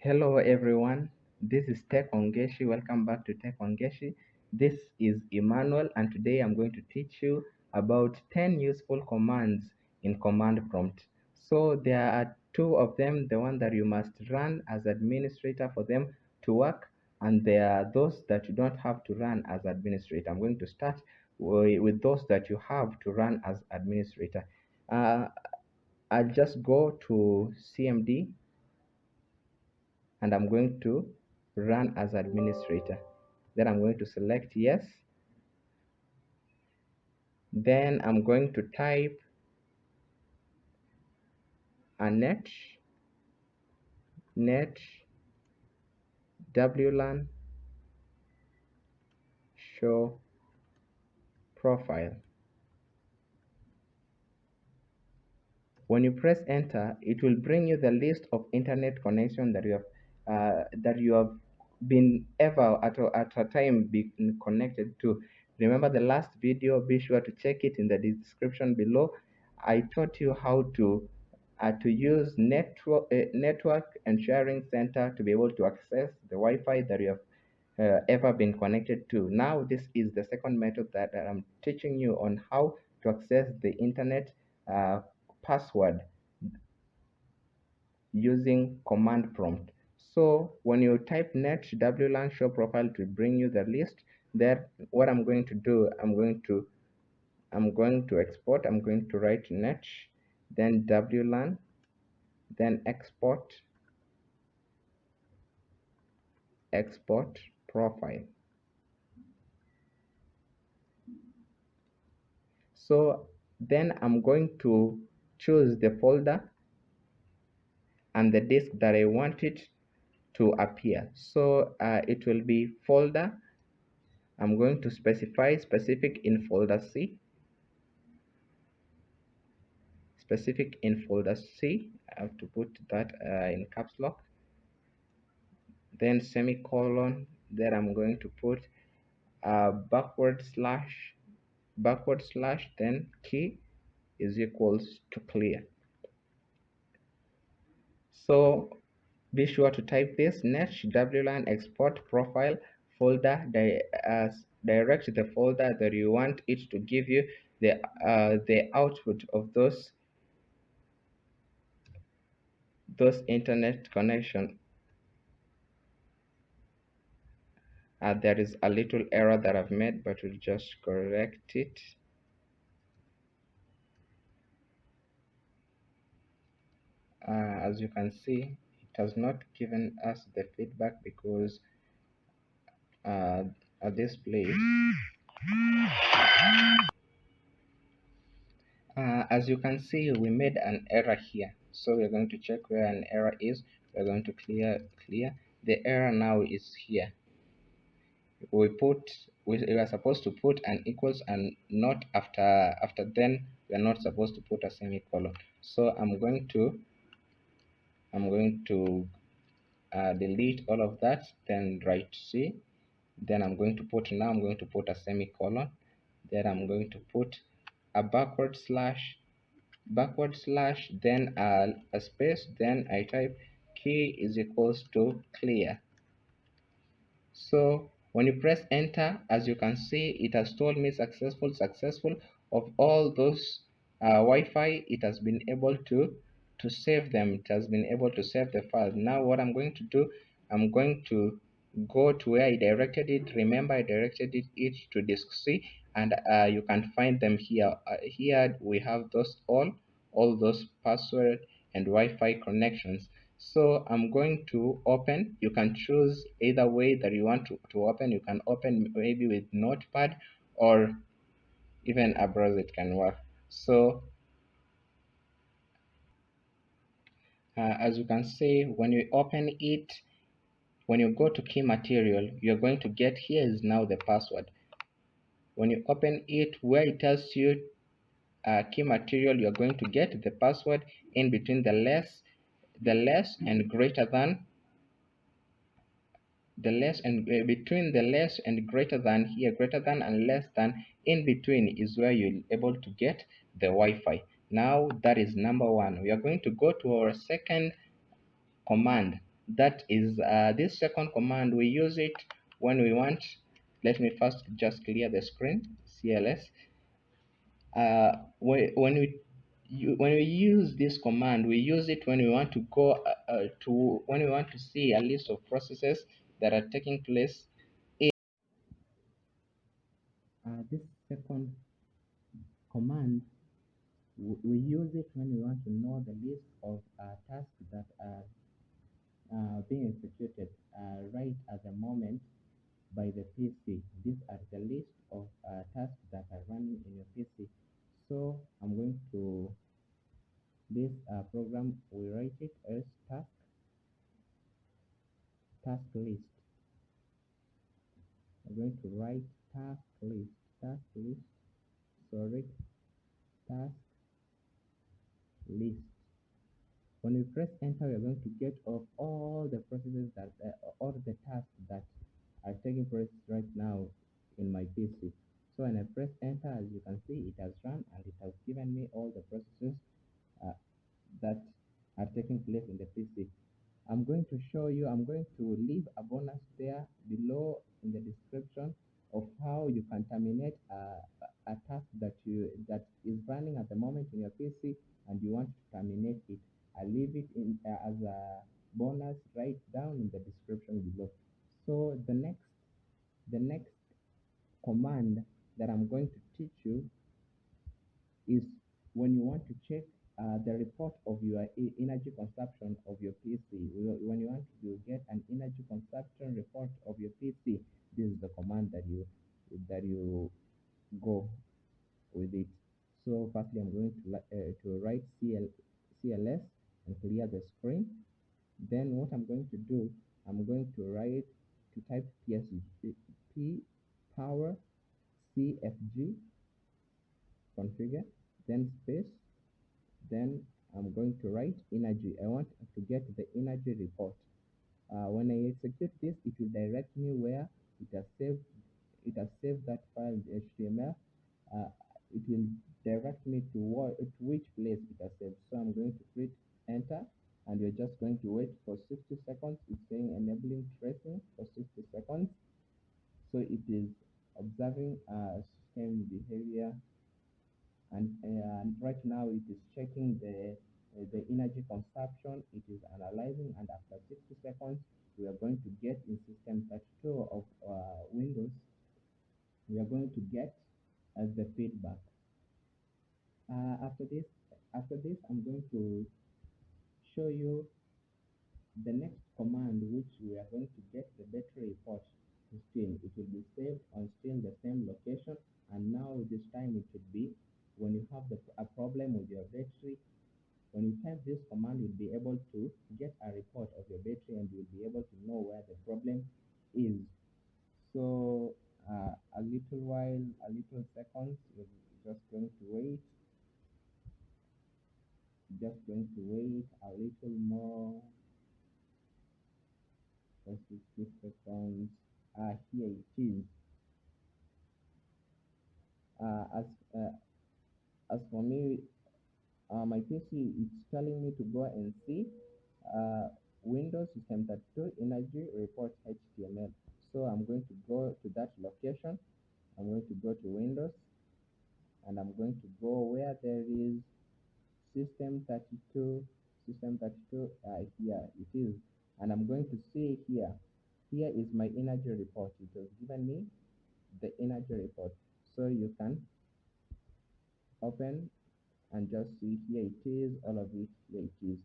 Hello everyone, this is Tech Ongeshi. Welcome back to Tech Ongeshi. This is Emmanuel, and today I'm going to teach you about 10 useful commands in command prompt. So there are two of them, the one that you must run as administrator for them to work, and there are those that you don't have to run as administrator. I'm going to start with those that you have to run as administrator. Uh, I'll just go to CMD and I'm going to run as administrator. Then I'm going to select yes. Then I'm going to type a netsh wlan show profile. When you press enter, it will bring you the list of internet connection that you have been ever at a time been connected to. Remember the last video? Be sure to check it in the description below. I taught you how to use network and sharing center to be able to access the Wi-Fi that you have ever been connected to. Now, this is the second method that I'm teaching you on how to access the internet password using command prompt. So when you type netsh wlan show profile to bring you the list, there what I'm going to do, I'm going to export. I'm going to write netsh, then wlan, then export profile. So then I'm going to choose the folder and the disk that I want it to appear. So it will be folder. I'm going to specify specific in folder C. Specific in folder C. I have to put that in caps lock. Then semicolon. Then I'm going to put backward slash, then key is equals to clear. So be sure to type this netsh wlan export profile folder. Direct the folder that you want it to give you the output of those internet connection. There is a little error that I've made, but we'll just correct it. As you can see, it has not given us the feedback because this place, as you can see, we made an error here. So we're going to check where an error is. We're going to clear. The error now is here. We are supposed to put an equals and not after then we are not supposed to put a semicolon. So I'm going to delete all of that, then write C. Then I'm going to put a semicolon. Then I'm going to put a backward slash, then a space, then I type key is equals to clear. So when you press enter, as you can see, it has told me successful. Of all those Wi-Fi, it has been able to save them. It has been able to save the file. Now what I'm going to do, I'm going to go to where I directed it. Remember, I directed it to disk C, and you can find them here. Here we have all those password and Wi-Fi connections. So I'm going to open. You can choose either way that you want to open. You can open maybe with Notepad, or even a browser, it can work. So as you can see, when you open it, when you go to key material, you're going to get, here is now the password. When you open it, where it tells you key material, you're going to get the password in between the less and greater than, between the less and greater than, here greater than and less than, in between is where you're able to get the Wi-Fi. Now that is number one. We are going to go to our second command. That is this second command. We use it when we want. Let me first just clear the screen. CLS. When when we use this command, we use it when we want to go to when we want to see a list of processes that are taking place. This second command, we use it when we want to know the list of tasks that are being executed right at the moment by the PC. These are the list of tasks that are running in your PC. So I'm going to this program, we write it as task list. I'm going to write task list, sorry, task list. When we press enter, we are going to get of all the processes that, all the tasks that are taking place right now in my PC. So when I press enter, as you can see, it has run and it has given me all the processes uh, that are taking place in the PC. I'm going to show you, I'm going to leave a bonus there below in the description of how you can terminate a task that is running at the moment in your PC and you want to terminate it. I'll leave it in as a bonus right down in the description below. So the next command that I'm going to teach you is when you want to check the report of your energy consumption of your PC. When you want to get an energy consumption report of your PC, this is the command that you go with it. So firstly, I'm going to write CLS and clear the screen. Then what I'm going to do, I'm going to type P power CFG configure, then space, then I'm going to write energy. I want to get the energy report. When I execute this, it will direct me where it has saved that file in HTML. Uh, it will direct me to which place it has saved. So I'm going to click enter, and we're just going to wait for 60 seconds. It's saying enabling tracing for 60 seconds. So it is observing system behavior, and right now it is checking the energy consumption. It is analyzing, and after 60 seconds, we are going to get in system 32 of Windows. We are going to get as the feedback. After this, I'm going to show you the next command, which we are going to get the battery report still. It will be saved on still the same location, and now this time it should be when you have a problem with your battery. When you type this command, you'll be able to get a report of your battery and you'll be able to know where the problem is. So a little while, a little seconds, you're just going to wait, a little more for 60 seconds. Here it is. Uh, as uh, as for me, my PC it's telling me to go and see Windows System 32 Energy Report HTML. So I'm going to go to that location. I'm going to go to Windows, and I'm going to go where there is System 32, System 32, here it is. And I'm going to see here. Here is my energy report. It has given me the energy report. So you can open and just see here it is, all of it, here it is.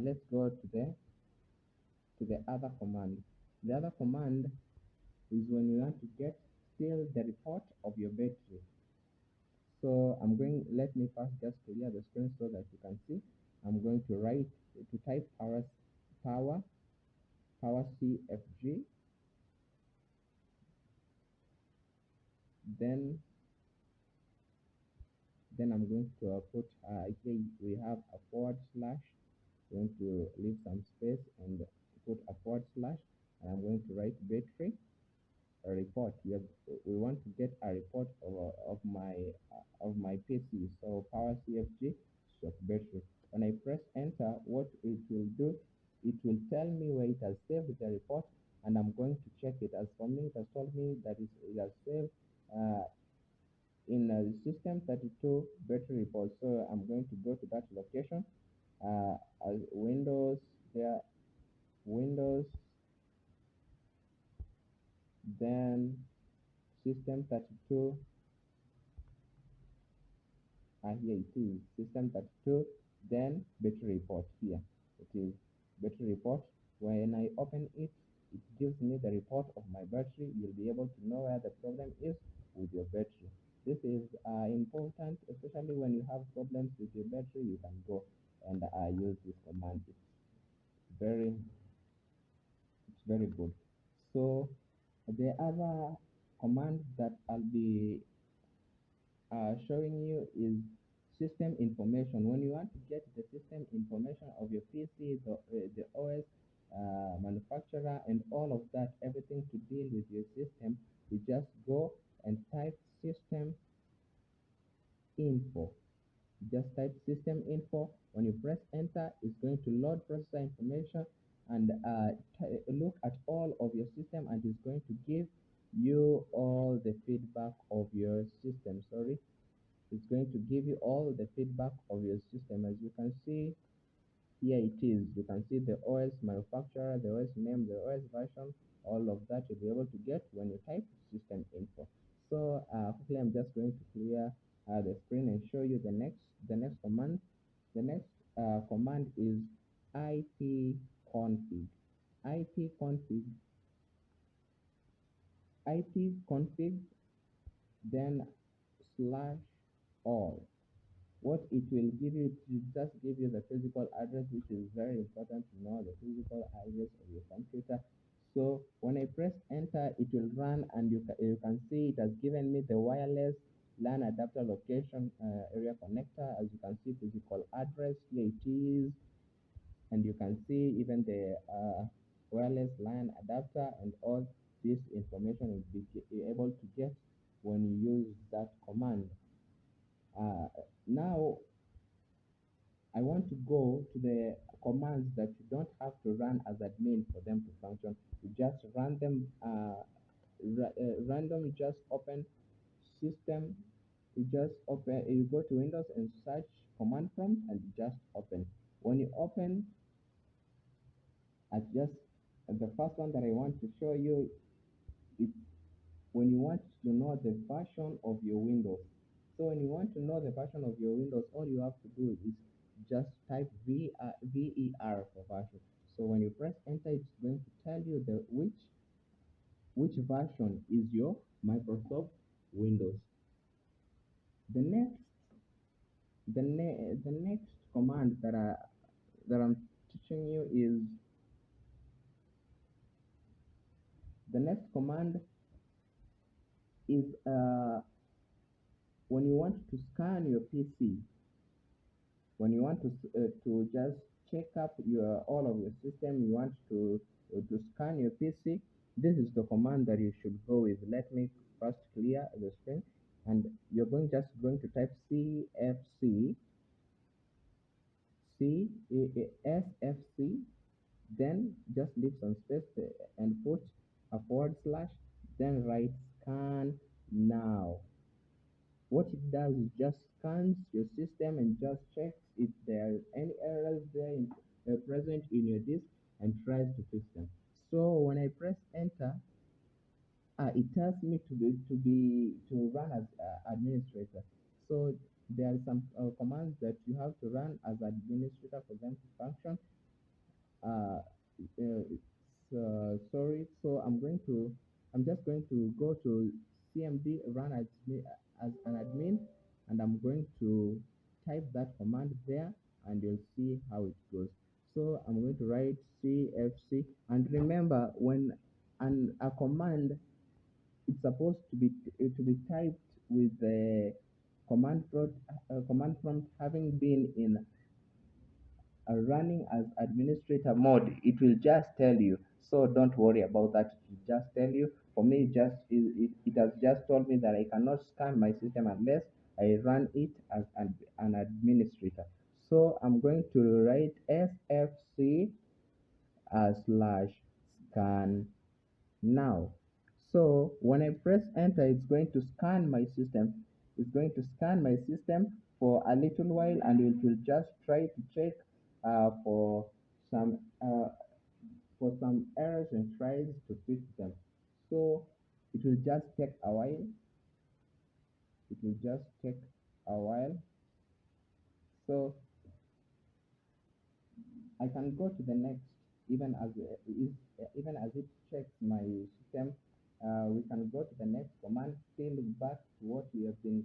Let's go to the other command. The other command is when you want to get still the report of your battery. So let me first just clear the screen so that you can see. I'm going to type power CFG, then I'm going to put here we have a forward slash. I'm going to leave some space and put a forward slash, and I'm going to write battery report. We want to get a report of my PC. So power CFG battery. When I press enter, what it will do, it will tell me where it has saved the report, and I'm going to check it. As for me, it has told me that it has saved in system 32 battery report. So I'm going to go to that location, as Windows there, Windows, then system 32. Here it is, system 32, then battery report. Here it is, battery report. When I open it, it gives me the report of my battery. You'll be able to know where the problem is with your battery. This is important, especially when you have problems with your battery. You can go and use this command. Very it's very good. So the other command that I'll be showing you is system information. When you want to get the system information of your PC, the OS, manufacturer, and all of that, everything to deal with your system, you just go and type system info. Just type system info. When you press enter, it's going to load processor information and look at all of your system, and it's going to give you all the feedback of your system. Sorry, it's going to give you all the feedback of your system. As you can see, here it is. You can see the OS manufacturer, the OS name, the OS version, all of that you'll be able to get when you type system info. So quickly, I'm just going to clear the screen and show you the next command. The next command is ipconfig. ipconfig, ipconfig, then slash all. What it will give you, it will just give you the physical address, which is very important to know the physical address of your computer. So when I press enter, it will run, and you can see it has given me the wireless LAN adapter location area connector. As you can see, physical address, here it is, and you can see even the wireless LAN adapter, and all this information will be able to get when you use that command. Now I want to go to the commands that you don't have to run as admin for them to function. You just run them random. You just open system. You just open. You go to Windows and search command prompt, and you just open. When you open, I just the first one that I want to show you is when you want to know the version of your Windows. So when you want to know the version of your Windows, all you have to do is just type VER for version. So when you press enter, it's going to tell you which version is your Microsoft Windows. The next the next command that I'm teaching you is the next command is when you want to scan your PC. When you want to just check up your all of your system, you want to scan your PC, this is the command that you should go with. Let me first clear the screen, and you're just going to type cfc sfc, then just leave some space and put a forward slash, then write scan now. What it does is just scans your system and just checks if there are any errors there present in your disk, and tries to fix them. So when I press enter, it tells me to run as administrator. So there are some commands that you have to run as administrator for them to function. Sorry, so I'm just going to go to cmd run as an admin, and I'm going to type that command there, and you'll see how it goes. So I'm going to write cfc, and remember, when a command, it's supposed to be typed with the command prompt having been in running as administrator mode. It will just tell you. So don't worry about that. It will just tell you. For me, it has just told me that I cannot scan my system unless I run it as an administrator. So I'm going to write sfc slash scan now. So when I press enter, it's going to scan my system. It's going to scan my system for a little while, and it will just try to check for some errors and tries to fix them. So it will just take a while. It will just take a while. So I can go to the next, even as it checks my system. We can go to the next command, still back to what we have been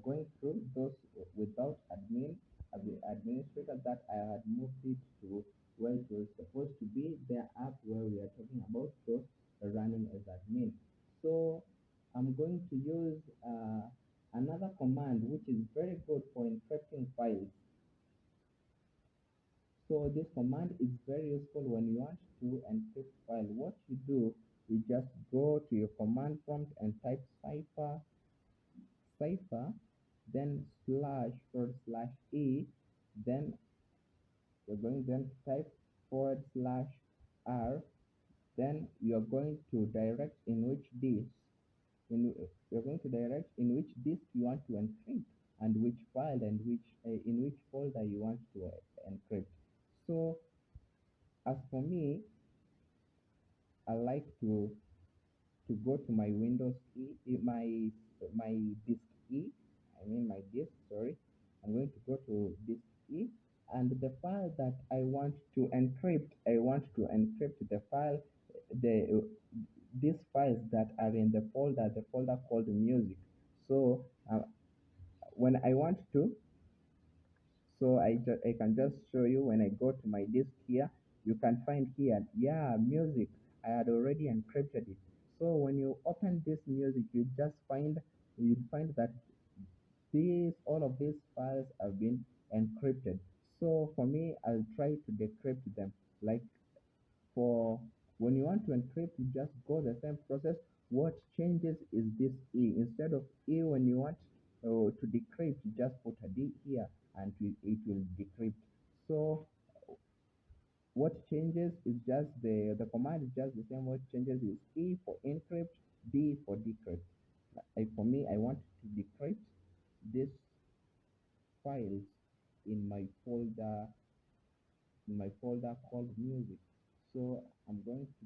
going through, those without the administrator, that I had moved it to where it was supposed to be, the app where we are talking about, so running as admin. So I'm going to use another command which is very good for encrypting files. So this command is very useful when you want to encrypt file. What you do, you just go to your command prompt and type cipher, then //e, then you're going then to type /r, then you're going to direct in which disk, you're going to direct in which disk you want to encrypt, and which file, and in which folder you want to encrypt. So as for me, I like to go to my Windows my disk E. I mean my disk. Sorry, I'm going to go to disk E, and the file that I want to encrypt. I want to encrypt the file, these files that are in the folder called music. So when I want to, so I can just show you. When I go to my disk here, you can find here, yeah, music. I had already encrypted it. So when you open this music, you find that all of these files have been encrypted. So for me, I'll try to decrypt them. Like, for when you want to encrypt, you just go the same process. What changes is this E. Instead of E, when you want to decrypt, you just put a D here, and it will decrypt. So what changes is just the command is just the same. What changes is E for encrypt, D for decrypt. For me, I want to decrypt these files in my folder called music. So I'm going to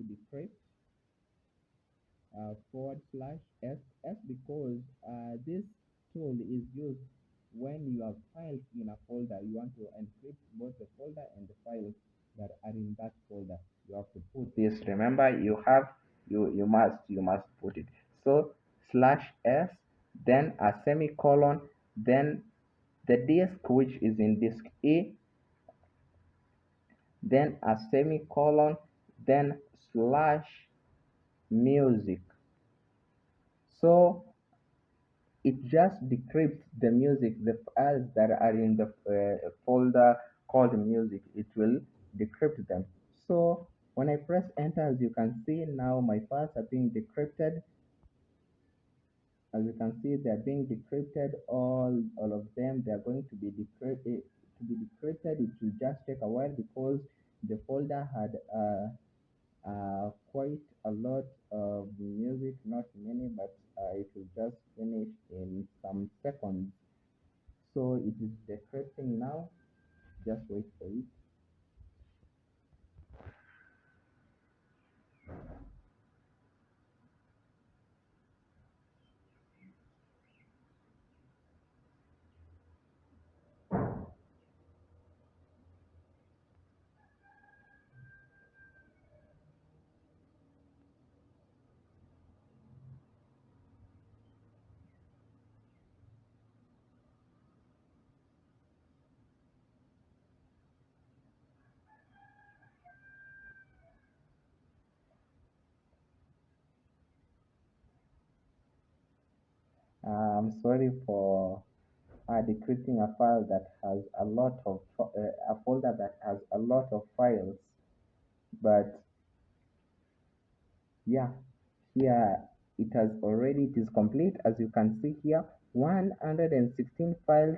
decrypt /s because this tool is used when you have files in a folder. You want to encrypt both the folder and the files that are in that folder. You have to put this. Remember, you must put it. So /s, then a semicolon, then the disk which is in disk E, then a semicolon, then slash music. So it just decrypts the music, the files that are in the folder called music. It will decrypt them. So when I press enter, as you can see, now my files are being decrypted. As you can see, they are being decrypted. All of them, they are going to be decrypted. It will just take a while because the folder had quite a lot of music, not many, but it will just finish in some seconds. So it is decrypting now. Just wait for it. I'm sorry for decrypting a file that has a folder that has a lot of files, but yeah, here it is complete. As you can see here, 116 files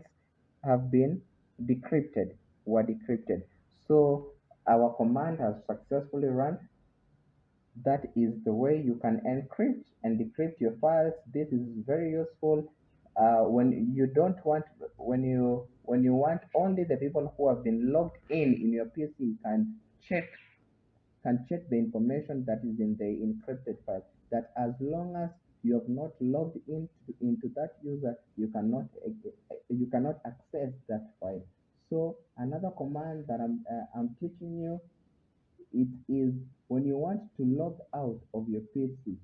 have been decrypted, were decrypted. So our command has successfully run. That is the way you can encrypt and decrypt your files. This is very useful when you don't want when you want only the people who have been logged in your PC check check the information that is in the encrypted file. That as long as you have not logged into that user, you cannot access that file. So another command that I'm teaching you, it is when you want to log out of your PC.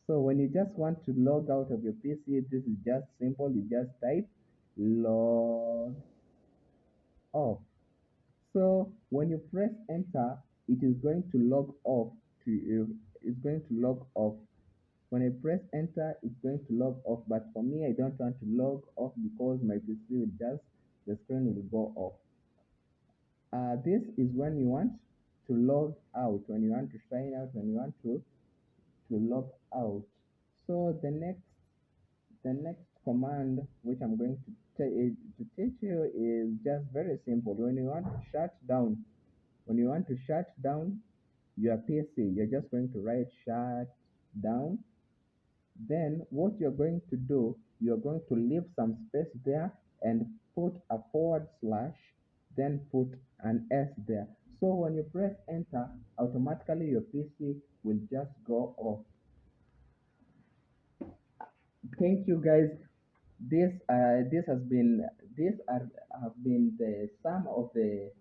So when you just want to log out of your PC, this is just simple. You just type log off. So when you press enter, it is going to log off to you. It's going to log off. When I press enter, it's going to log off. But for me, I don't want to log off because my PC will just the screen will go off. This is when you want to log out, when you want to sign out, when you want to log out. So the next command which I'm going to teach you is just very simple. When you want to shut down, your PC, you're just going to write shut down. Then what you're going to do, you're going to leave some space there and put a forward slash, then put an S there. So when you press enter, automatically your PC will just go off. Thank you guys. This has been these are have been the some of the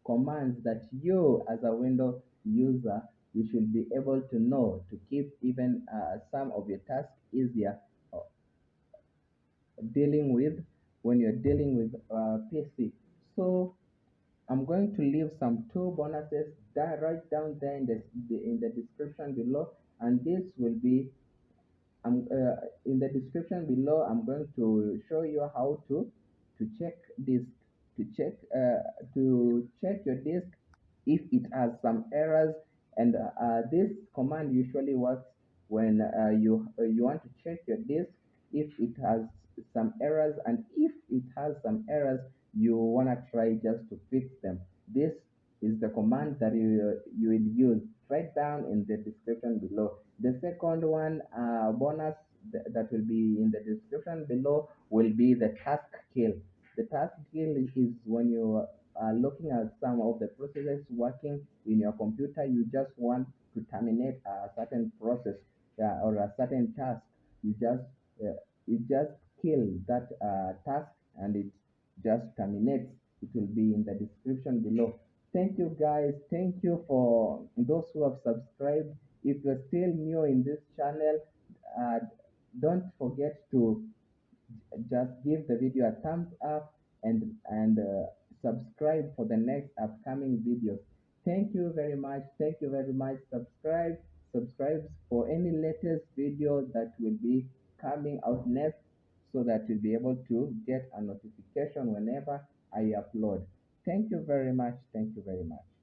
commands that you as a Windows user you should be able to know to keep even some of your tasks easier dealing with when you're dealing with PC. So I'm going to leave some two bonuses that right down there in the description below, and this will be in the description below. I'm going to show you how to check disk to check your disk if it has some errors, and this command usually works when you want to check your disk if it has some errors, and if it has some errors you want to try just to fix them. This is the command that you will use right down in the description below. The second one bonus that will be in the description below will be the task kill. The task kill is when you are looking at some of the processes working in your computer. You just want to terminate a certain process, or a certain task. You just kill that task, and it just terminates. It will be in the description below. Thank you guys. Thank you for those who have subscribed. If you're still new in this channel, uh, don't forget to just give the video a thumbs up, and subscribe for the next upcoming videos. Thank you very much. Thank you very much. Subscribe for any latest video that will be coming out next, so that you'll be able to get a notification whenever I upload. Thank you very much. Thank you very much.